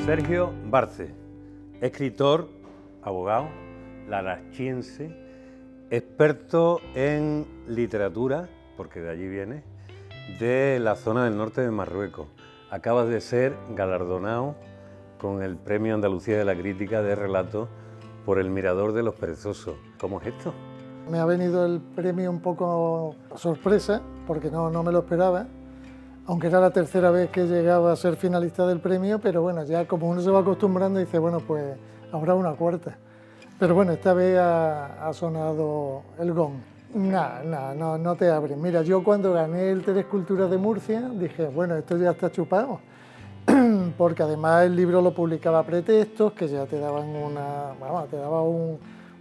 Sergio Barce, escritor, abogado, larachiense, experto en literatura, porque de allí viene, de la zona del norte de Marruecos. Acabas de ser galardonado con el Premio Andalucía de la Crítica de Relato por El Mirador de los Perezosos. ¿Cómo es esto? Me ha venido el premio un poco sorpresa, porque no me lo esperaba, aunque era la tercera vez que llegaba a ser finalista del premio, pero bueno, ya como uno se va acostumbrando dice, bueno, pues habrá una cuarta. Pero bueno, esta vez ha sonado el gong. No te abres. Mira, yo cuando gané el Tres Culturas de Murcia dije, bueno, esto ya está chupado, porque además el libro lo publicaba a pretextos, que ya te daban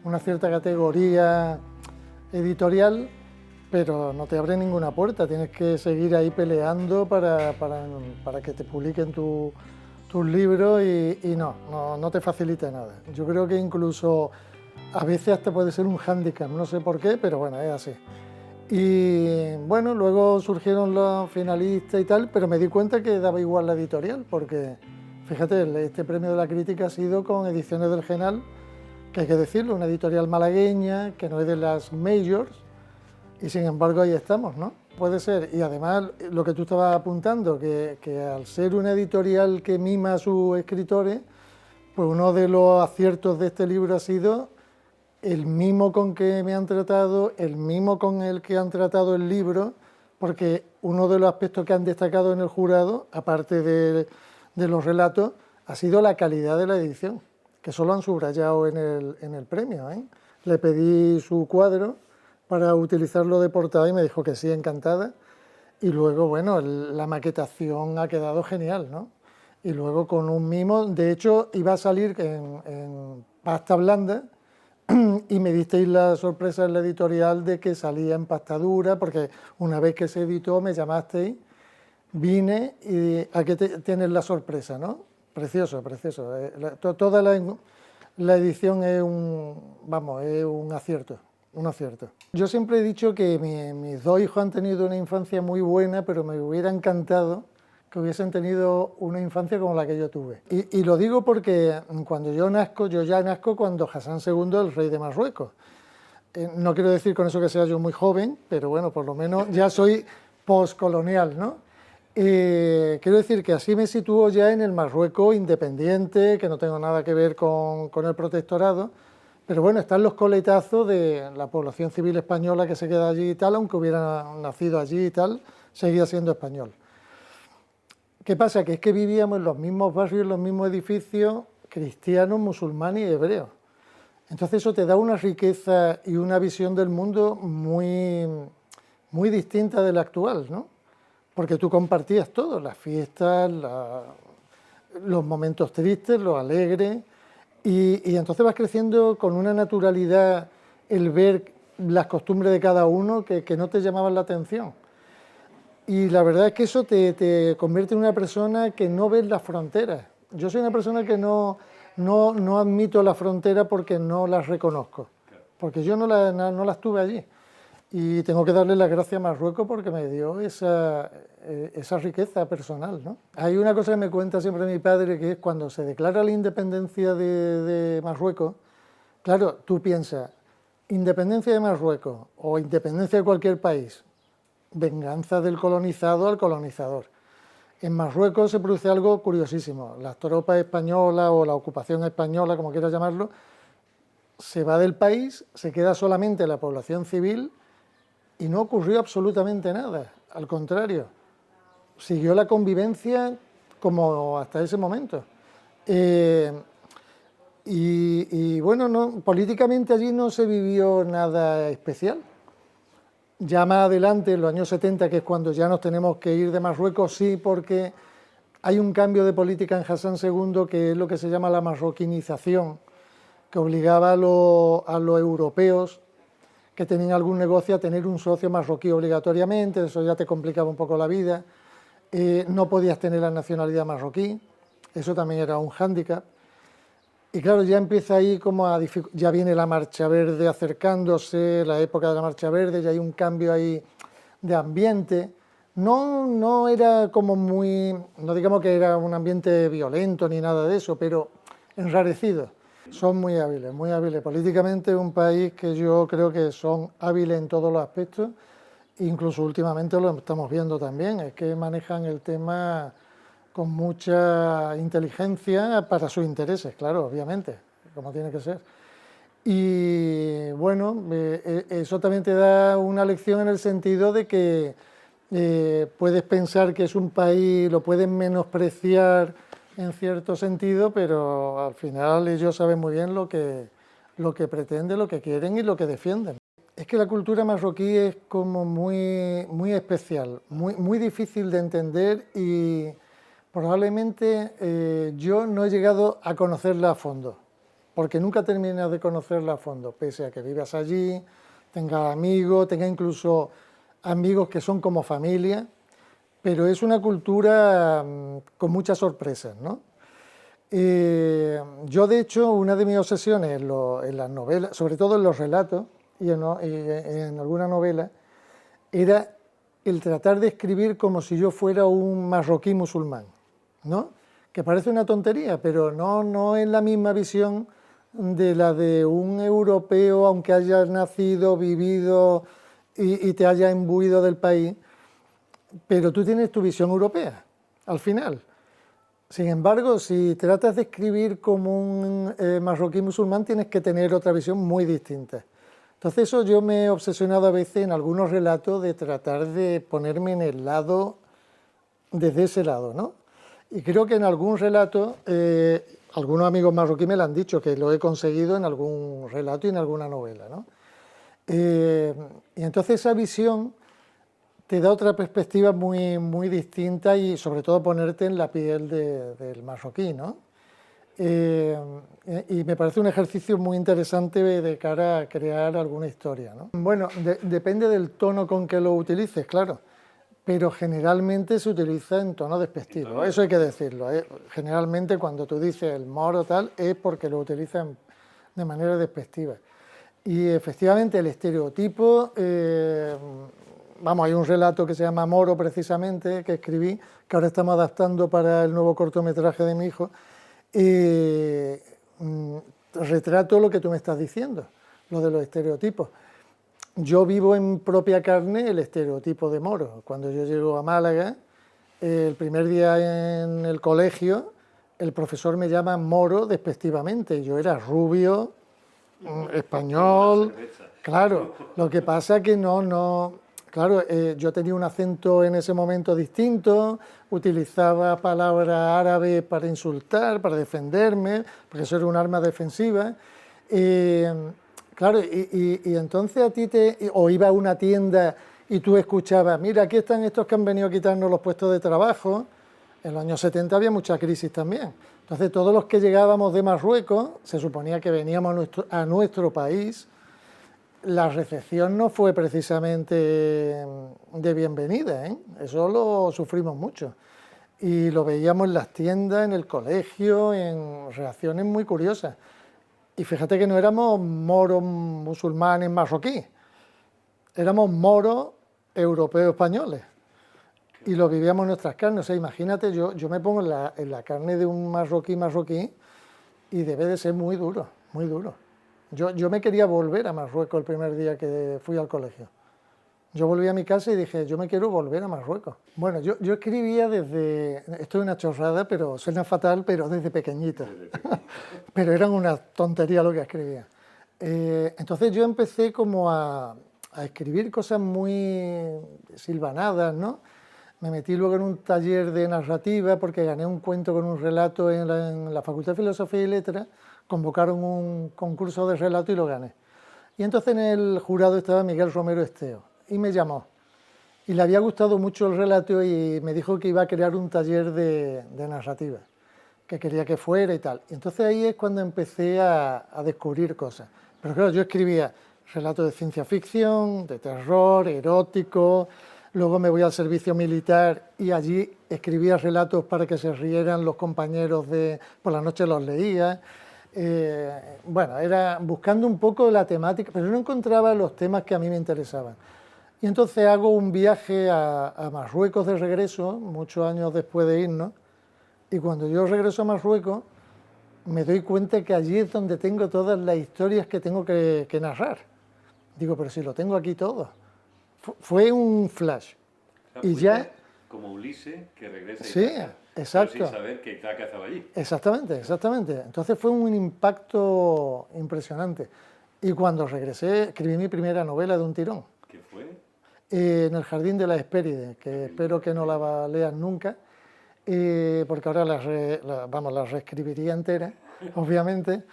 una cierta categoría editorial, pero no te abre ninguna puerta, tienes que seguir ahí peleando para que te publiquen tus libros y no te facilita nada. Yo creo que incluso a veces hasta puede ser un hándicap, no sé por qué, pero bueno, es así. Y bueno, luego surgieron los finalistas y tal, pero me di cuenta que daba igual la editorial, porque fíjate, este premio de la crítica ha sido con Ediciones del Genal, que hay que decirlo, una editorial malagueña, que no es de las majors, y sin embargo ahí estamos, ¿no? Puede ser, y además lo que tú estabas apuntando, que al ser una editorial que mima a sus escritores, pues uno de los aciertos de este libro ha sido el mimo con que me han tratado, el mimo con el que han tratado el libro, porque uno de los aspectos que han destacado en el jurado, aparte de los relatos, ha sido la calidad de la edición, que eso lo han subrayado en el premio, ¿eh? Le pedí su cuadro para utilizarlo de portada y me dijo que sí, encantada. Y luego, bueno, la maquetación ha quedado genial, ¿no? Y luego con un mimo, de hecho, iba a salir en pasta blanda y me disteis la sorpresa en la editorial de que salía en pasta dura, porque una vez que se editó me llamasteis, vine y aquí tienes la sorpresa, ¿no? Precioso, precioso. Toda la edición es un acierto. Un acierto. Yo siempre he dicho que mis dos hijos han tenido una infancia muy buena, pero me hubiera encantado que hubiesen tenido una infancia como la que yo tuve. Y lo digo porque cuando yo ya nazco cuando Hassan II es el rey de Marruecos. No quiero decir con eso que sea yo muy joven, pero bueno, por lo menos ya soy postcolonial, ¿no? Quiero decir que así me sitúo ya en el Marruecos independiente, que no tengo nada que ver con el protectorado. Pero bueno, están los coletazos de la población civil española que se queda allí y tal, aunque hubiera nacido allí y tal, seguía siendo español. ¿Qué pasa? Que es que vivíamos en los mismos barrios, en los mismos edificios, cristianos, musulmanes y hebreos. Entonces eso te da una riqueza y una visión del mundo muy, muy distinta de la actual, ¿no? Porque tú compartías todo, las fiestas, los momentos tristes, los alegres. Y entonces vas creciendo con una naturalidad, el ver las costumbres de cada uno que no te llamaban la atención. Y la verdad es que eso te convierte en una persona que no ves las fronteras. Yo soy una persona que no admito la frontera porque no las reconozco, porque yo no las tuve allí. Y tengo que darle las gracias a Marruecos porque me dio esa riqueza personal, ¿no? Hay una cosa que me cuenta siempre mi padre, que es cuando se declara la independencia de Marruecos, claro, tú piensas, independencia de Marruecos o independencia de cualquier país, venganza del colonizado al colonizador. En Marruecos se produce algo curiosísimo, las tropas españolas o la ocupación española, como quieras llamarlo, se va del país, se queda solamente la población civil y no ocurrió absolutamente nada, al contrario, siguió la convivencia como hasta ese momento. Bueno, políticamente allí no se vivió nada especial. Ya más adelante, en los años 70, que es cuando ya nos tenemos que ir de Marruecos, sí, porque hay un cambio de política en Hassan II, que es lo que se llama la marroquinización, que obligaba a los europeos que tenían algún negocio a tener un socio marroquí obligatoriamente, eso ya te complicaba un poco la vida. No podías tener la nacionalidad marroquí, eso también era un hándicap. Y claro, ya empieza ahí como ya viene la Marcha Verde acercándose, la época de la Marcha Verde, ya hay un cambio ahí de ambiente, No era como muy, no digamos que era un ambiente violento ni nada de eso, pero enrarecido. Son muy hábiles, muy hábiles. Políticamente es un país que yo creo que son hábiles en todos los aspectos, incluso últimamente lo estamos viendo también, es que manejan el tema con mucha inteligencia para sus intereses, claro, obviamente, como tiene que ser. Y bueno, eso también te da una lección en el sentido de que puedes pensar que es un país, lo pueden menospreciar en cierto sentido, pero al final ellos saben muy bien lo que pretenden, lo que quieren y lo que defienden. Es que la cultura marroquí es como muy especial, muy difícil de entender y probablemente yo no he llegado a conocerla a fondo, porque nunca terminas de conocerla a fondo, pese a que vivas allí, tengas amigos, tengas incluso amigos que son como familia, pero es una cultura con muchas sorpresas, ¿no? Yo, de hecho, una de mis obsesiones en las novelas, sobre todo en los relatos y en alguna novela, era el tratar de escribir como si yo fuera un marroquí musulmán, ¿no? Que parece una tontería, pero no es la misma visión de la de un europeo, aunque hayas nacido, vivido y te haya imbuido del país, pero tú tienes tu visión europea, al final. Sin embargo, si tratas de escribir como un marroquí musulmán, tienes que tener otra visión muy distinta. Entonces eso yo me he obsesionado a veces en algunos relatos de tratar de ponerme en el lado, desde ese lado, ¿no? Y creo que en algún relato, algunos amigos marroquíes me lo han dicho, que lo he conseguido en algún relato y en alguna novela, ¿no? Y entonces esa visión te da otra perspectiva muy distinta y sobre todo ponerte en la piel del marroquí, ¿no? Y me parece un ejercicio muy interesante de cara a crear alguna historia, ¿no? Bueno, depende del tono con que lo utilices, claro, pero generalmente se utiliza en tono despectivo, eso hay que decirlo, ¿eh? Generalmente cuando tú dices el moro tal es porque lo utilizan de manera despectiva. Y efectivamente el estereotipo, vamos, hay un relato que se llama Moro precisamente, que escribí, que ahora estamos adaptando para el nuevo cortometraje de mi hijo, retrato lo que tú me estás diciendo, lo de los estereotipos. Yo vivo en propia carne el estereotipo de moro. Cuando yo llego a Málaga, el primer día en el colegio, el profesor me llama moro despectivamente. Yo era rubio, español, claro. Lo que pasa que claro, yo tenía un acento en ese momento distinto, utilizaba palabras árabes para insultar, para defenderme, porque eso era un arma defensiva. Claro, y entonces a ti o iba a una tienda y tú escuchabas, mira, aquí están estos que han venido a quitarnos los puestos de trabajo. En los años 70 había mucha crisis también. Entonces todos los que llegábamos de Marruecos, se suponía que veníamos a nuestro país, la recepción no fue precisamente de bienvenida, ¿eh? Eso lo sufrimos mucho. Y lo veíamos en las tiendas, en el colegio, en reacciones muy curiosas. Y fíjate que no éramos moros musulmanes marroquíes, éramos moros europeos españoles. Y lo vivíamos en nuestras carnes. O sea, imagínate, yo me pongo en la carne de un marroquí y debe de ser muy duro, muy duro. Yo me quería volver a Marruecos el primer día que fui al colegio. Yo volví a mi casa y dije, yo me quiero volver a Marruecos. Bueno, yo escribía esto es una chorrada, pero suena fatal, pero desde pequeñito. Pero eran una tontería lo que escribía. Entonces yo empecé como a escribir cosas muy silvanadas, ¿no? Me metí luego en un taller de narrativa porque gané un cuento con un relato en la Facultad de Filosofía y Letras, convocaron un concurso de relato y lo gané. Y entonces en el jurado estaba Miguel Romero Esteo y me llamó. Y le había gustado mucho el relato y me dijo que iba a crear un taller de narrativa, que quería que fuera y tal. Y entonces ahí es cuando empecé a descubrir cosas. Pero claro, yo escribía relatos de ciencia ficción, de terror, erótico. Luego me voy al servicio militar y allí escribía relatos para que se rieran los compañeros, por la noche los leía. Bueno, era buscando un poco la temática, pero no encontraba los temas que a mí me interesaban. Y entonces hago un viaje a Marruecos de regreso, muchos años después de irnos, y cuando yo regreso a Marruecos, me doy cuenta que allí es donde tengo todas las historias que tengo que narrar. Digo, pero si lo tengo aquí todo. Fue un flash. O sea, Y ya... como Ulises que regresa a Sí, Ítaca, exacto. pero sin saber que Ítaca estaba allí. Exactamente, exactamente. Entonces fue un impacto impresionante. Y cuando regresé, escribí mi primera novela de un tirón. ¿Qué fue? En El jardín de las Hespérides, que espero que no la leas nunca, porque ahora la reescribiría entera, obviamente,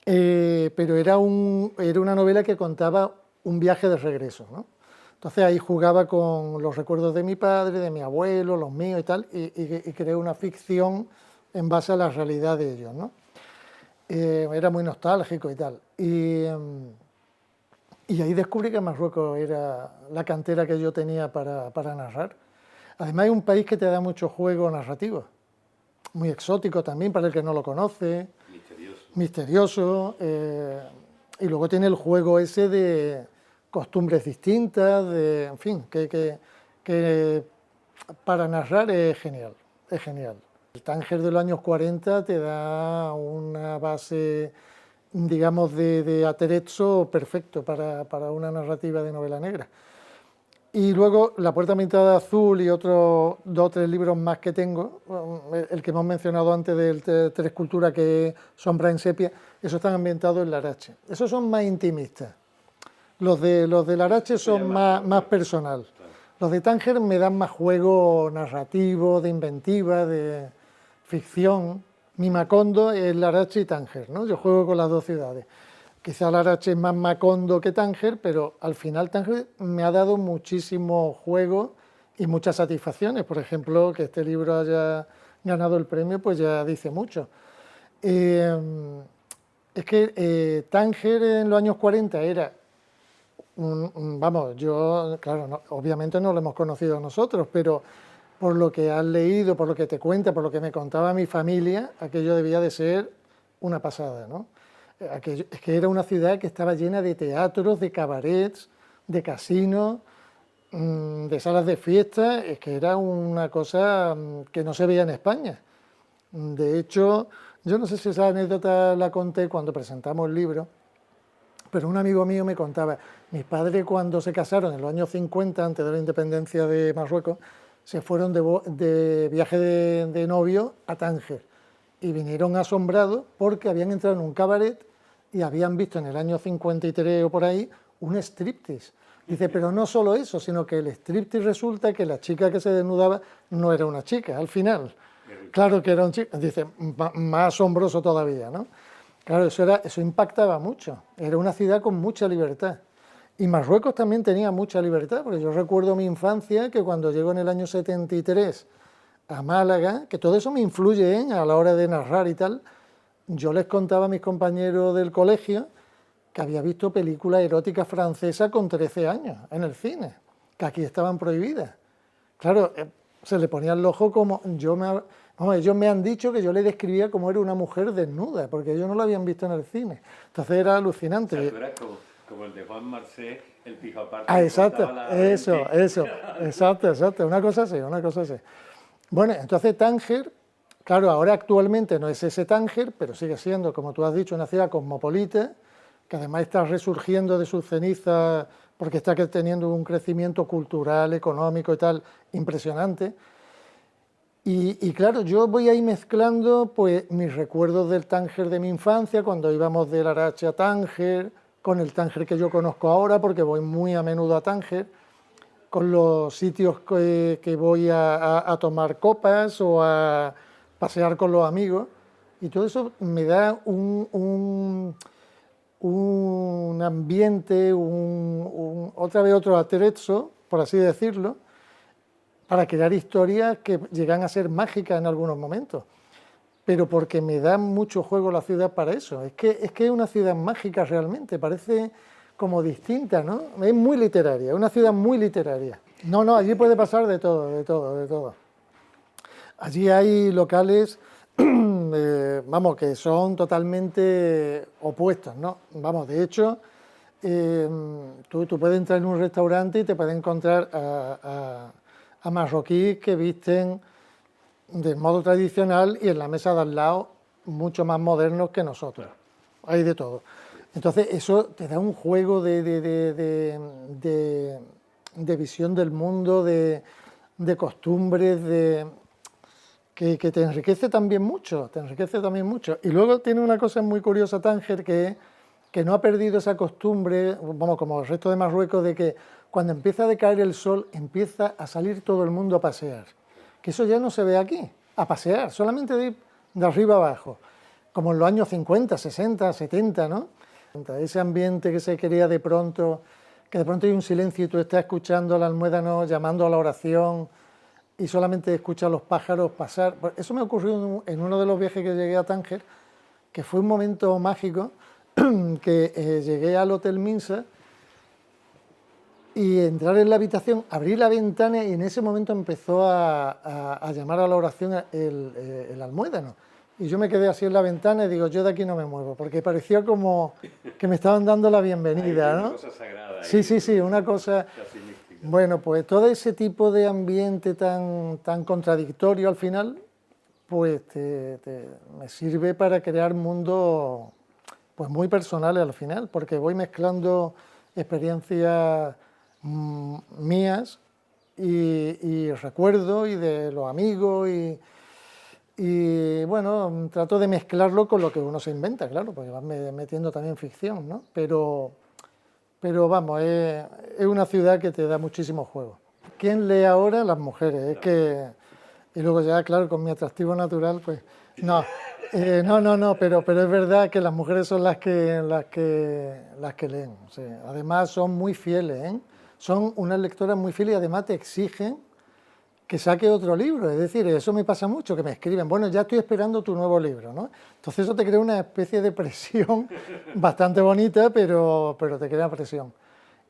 pero era una novela que contaba un viaje de regreso, ¿no? Entonces ahí jugaba con los recuerdos de mi padre, de mi abuelo, los míos y tal, y creé una ficción en base a la realidad de ellos, ¿no? Era muy nostálgico y tal. Y ahí descubrí que Marruecos era la cantera que yo tenía para narrar. Además es un país que te da mucho juego narrativo, muy exótico también para el que no lo conoce, misterioso, y luego tiene el juego ese de costumbres distintas, en fin, que para narrar es genial, es genial. El Tánger de los años 40 te da una base, digamos, de atrezzo perfecto para una narrativa de novela negra. Y luego La puerta pintada de azul y otros 2 o 3 libros más que tengo, el que hemos mencionado antes del Tres Culturas, que es Sombra en sepia, esos están ambientados en Larache. Esos son más intimistas. Los de Larache son más personal. Los de Tánger me dan más juego narrativo, de inventiva, de ficción. Mi Macondo es Larache y Tánger, ¿no? Yo juego con las 2 ciudades. Quizá Larache es más Macondo que Tánger, pero al final Tánger me ha dado muchísimo juego y muchas satisfacciones. Por ejemplo, que este libro haya ganado el premio, pues ya dice mucho. Es que Tánger en los años 40 era, vamos, yo, claro, obviamente no lo hemos conocido nosotros, pero por lo que has leído, por lo que te cuenta, por lo que me contaba mi familia, aquello debía de ser una pasada, ¿no? Es que era una ciudad que estaba llena de teatros, de cabarets, de casinos, de salas de fiesta, es que era una cosa que no se veía en España. De hecho, yo no sé si esa anécdota la conté cuando presentamos el libro, pero un amigo mío me contaba, mis padres cuando se casaron en los años 50, antes de la independencia de Marruecos, se fueron de viaje de novio a Tánger y vinieron asombrados porque habían entrado en un cabaret y habían visto en el año 53 o por ahí un striptease. Dice, pero no solo eso, sino que el striptease resulta que la chica que se desnudaba no era una chica, al final. Claro que era un chico. Dice, más asombroso todavía, ¿no? Claro, eso impactaba mucho. Era una ciudad con mucha libertad. Y Marruecos también tenía mucha libertad, porque yo recuerdo mi infancia que cuando llego en el año 73 a Málaga, que todo eso me influye a la hora de narrar y tal, yo les contaba a mis compañeros del colegio que había visto películas eróticas francesas con 13 años en el cine, que aquí estaban prohibidas. Claro, se le ponía el ojo como... ellos me han dicho que yo le describía como era una mujer desnuda, porque ellos no la habían visto en el cine. Entonces era alucinante. O sea, tú eras como el de Juan Marcé, el pijo aparte. Exacto, exacto, una cosa así. Bueno, entonces Tánger, claro, ahora actualmente no es ese Tánger, pero sigue siendo, como tú has dicho, una ciudad cosmopolita, que además está resurgiendo de sus cenizas porque está teniendo un crecimiento cultural, económico y tal impresionante. Y claro, yo voy ahí mezclando pues mis recuerdos del Tánger de mi infancia, cuando íbamos de Larache a Tánger, con el Tánger que yo conozco ahora, porque voy muy a menudo a Tánger, con los sitios que voy a tomar copas o a pasear con los amigos, y todo eso me da un ambiente, otra vez otro atrezzo, por así decirlo, para crear historias que llegan a ser mágicas en algunos momentos, pero porque me da mucho juego la ciudad para eso. Es que es una ciudad mágica realmente, parece como distinta, ¿no? Es muy literaria, es una ciudad muy literaria. No, allí puede pasar de todo. Allí hay locales, vamos, que son totalmente opuestos, ¿no? Vamos, de hecho, tú puedes entrar en un restaurante y te puedes encontrar a marroquíes que visten de modo tradicional y en la mesa de al lado mucho más modernos que nosotros. Hay de todo. Entonces eso te da un juego de visión del mundo, de costumbres, que te enriquece también mucho, te enriquece también mucho. Y luego tiene una cosa muy curiosa Tánger, que no ha perdido esa costumbre, vamos, como el resto de Marruecos, de que cuando empieza a decaer el sol, empieza a salir todo el mundo a pasear. Que eso ya no se ve aquí, a pasear, solamente de ir de arriba abajo, como en los años 50, 60, 70, ¿no? Ese ambiente que se crea de pronto, que de pronto hay un silencio y tú estás escuchando al almuédano llamando a la oración y solamente escuchas a los pájaros pasar. Eso me ocurrió en uno de los viajes que llegué a Tánger, que fue un momento mágico, que llegué al Hotel Minsa y entrar en la habitación, abrí la ventana y en ese momento empezó a llamar a la oración el almuédano. Y yo me quedé así en la ventana y digo, yo de aquí no me muevo, porque parecía como que me estaban dando la bienvenida, ¿no? Una cosa sagrada. Sí, sí, sí, una cosa... Bueno, pues todo ese tipo de ambiente tan contradictorio al final, pues me sirve para crear mundos pues muy personales al final, porque voy mezclando experiencias mías y recuerdos y de los amigos y bueno, trato de mezclarlo con lo que uno se inventa, claro, porque vas metiendo también ficción, ¿no? Pero vamos, es una ciudad que te da muchísimo juego. ¿Quién lee ahora? Las mujeres. Es que, y luego ya, claro, con mi atractivo natural, pues no, no, pero es verdad que las mujeres son las que leen. O sea, además son muy fieles, ¿eh? Son unas lectoras muy fieles y además te exigen que saque otro libro. Es decir, eso me pasa mucho, que me escriben, bueno, ya estoy esperando tu nuevo libro, ¿no? Entonces eso te crea una especie de presión bastante bonita, pero te crea presión.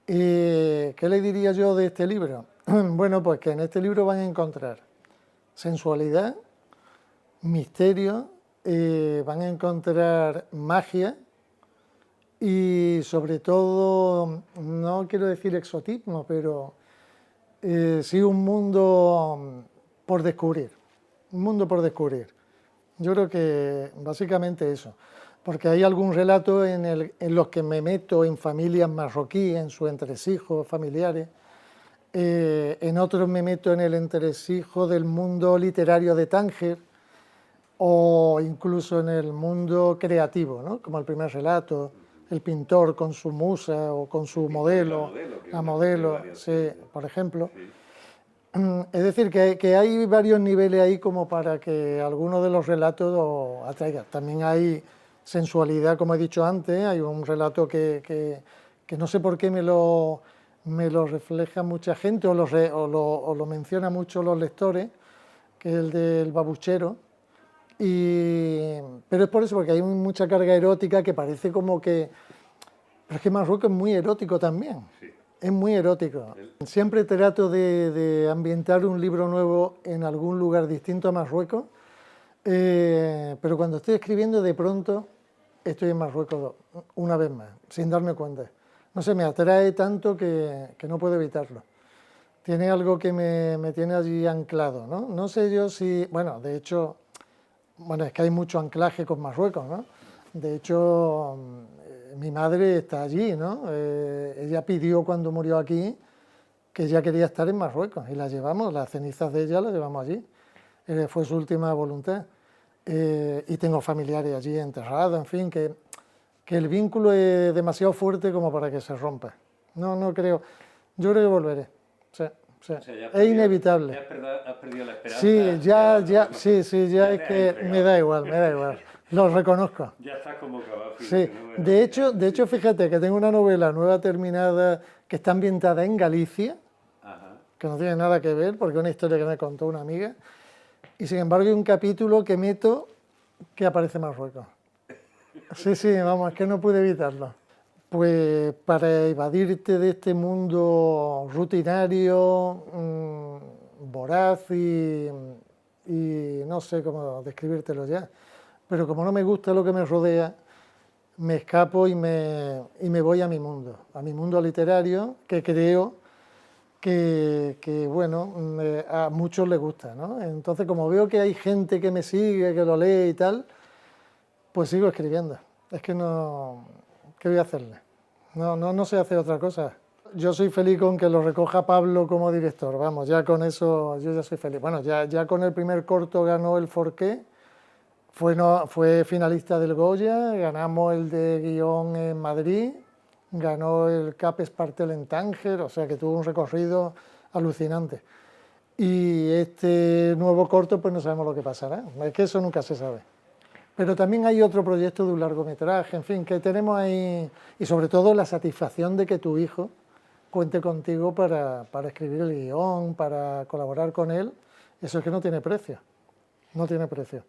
¿Y qué le diría yo de este libro? Bueno, pues que en este libro van a encontrar sensualidad, misterio, van a encontrar magia y sobre todo, no quiero decir exotismo, pero sí un mundo por descubrir, un mundo por descubrir. Yo creo que básicamente eso, porque hay algún relato en los que me meto en familias marroquíes, en sus entresijos familiares, en otros me meto en el entresijo del mundo literario de Tánger o incluso en el mundo creativo, ¿no? Como el primer relato, el pintor con su musa o con su modelo, la modelo, sí, por ejemplo. Sí. Es decir, que hay varios niveles ahí como para que alguno de los relatos atraiga. También hay sensualidad, como he dicho antes, hay un relato que no sé por qué me lo refleja mucha gente o lo menciona mucho los lectores, que es el del babuchero. Pero es por eso, porque hay mucha carga erótica que parece como que... Pero es que Marruecos es muy erótico también. Sí. Es muy erótico. Siempre trato de ambientar un libro nuevo en algún lugar distinto a Marruecos, pero cuando estoy escribiendo de pronto estoy en Marruecos una vez más, sin darme cuenta. No sé, me atrae tanto que no puedo evitarlo. Tiene algo que me tiene allí anclado, ¿no? No sé yo si... Bueno, de hecho, bueno, es que hay mucho anclaje con Marruecos, ¿no? De hecho, mi madre está allí, ¿no? Ella pidió cuando murió aquí que ella quería estar en Marruecos y la llevamos, las cenizas de ella las llevamos allí. Fue su última voluntad. Y tengo familiares allí enterrados, en fin, que el vínculo es demasiado fuerte como para que se rompa. No creo, yo creo que volveré. Sí, sí. O sea, es inevitable. ¿Ya has perdido la esperanza? Sí, ya es que me da igual. Lo reconozco. Ya estás como caballo. Sí, de hecho, fíjate que tengo una novela nueva terminada que está ambientada en Galicia, que no tiene nada que ver, porque es una historia que me contó una amiga, y sin embargo hay un capítulo que meto que aparece Marruecos. Sí, vamos, es que no pude evitarlo. Pues para evadirte de este mundo rutinario, voraz y no sé cómo describírtelo ya, pero como no me gusta lo que me rodea, me escapo y me voy a mi mundo literario, que creo que bueno, a muchos les gusta, ¿no? Entonces, como veo que hay gente que me sigue, que lo lee y tal, pues sigo escribiendo. Es que no, ¿qué voy a hacerle? No sé hacer otra cosa. Yo soy feliz con que lo recoja Pablo como director, vamos, ya con eso yo ya soy feliz. Bueno, ya con el primer corto ganó el Forqué, fue finalista del Goya, ganamos el de guión en Madrid, ganó el Cap Espartel en Tánger, o sea que tuvo un recorrido alucinante. Y este nuevo corto pues no sabemos lo que pasará, es que eso nunca se sabe. Pero también hay otro proyecto de un largometraje, en fin, que tenemos ahí, y sobre todo la satisfacción de que tu hijo cuente contigo para escribir el guión, para colaborar con él, eso es que no tiene precio, no tiene precio.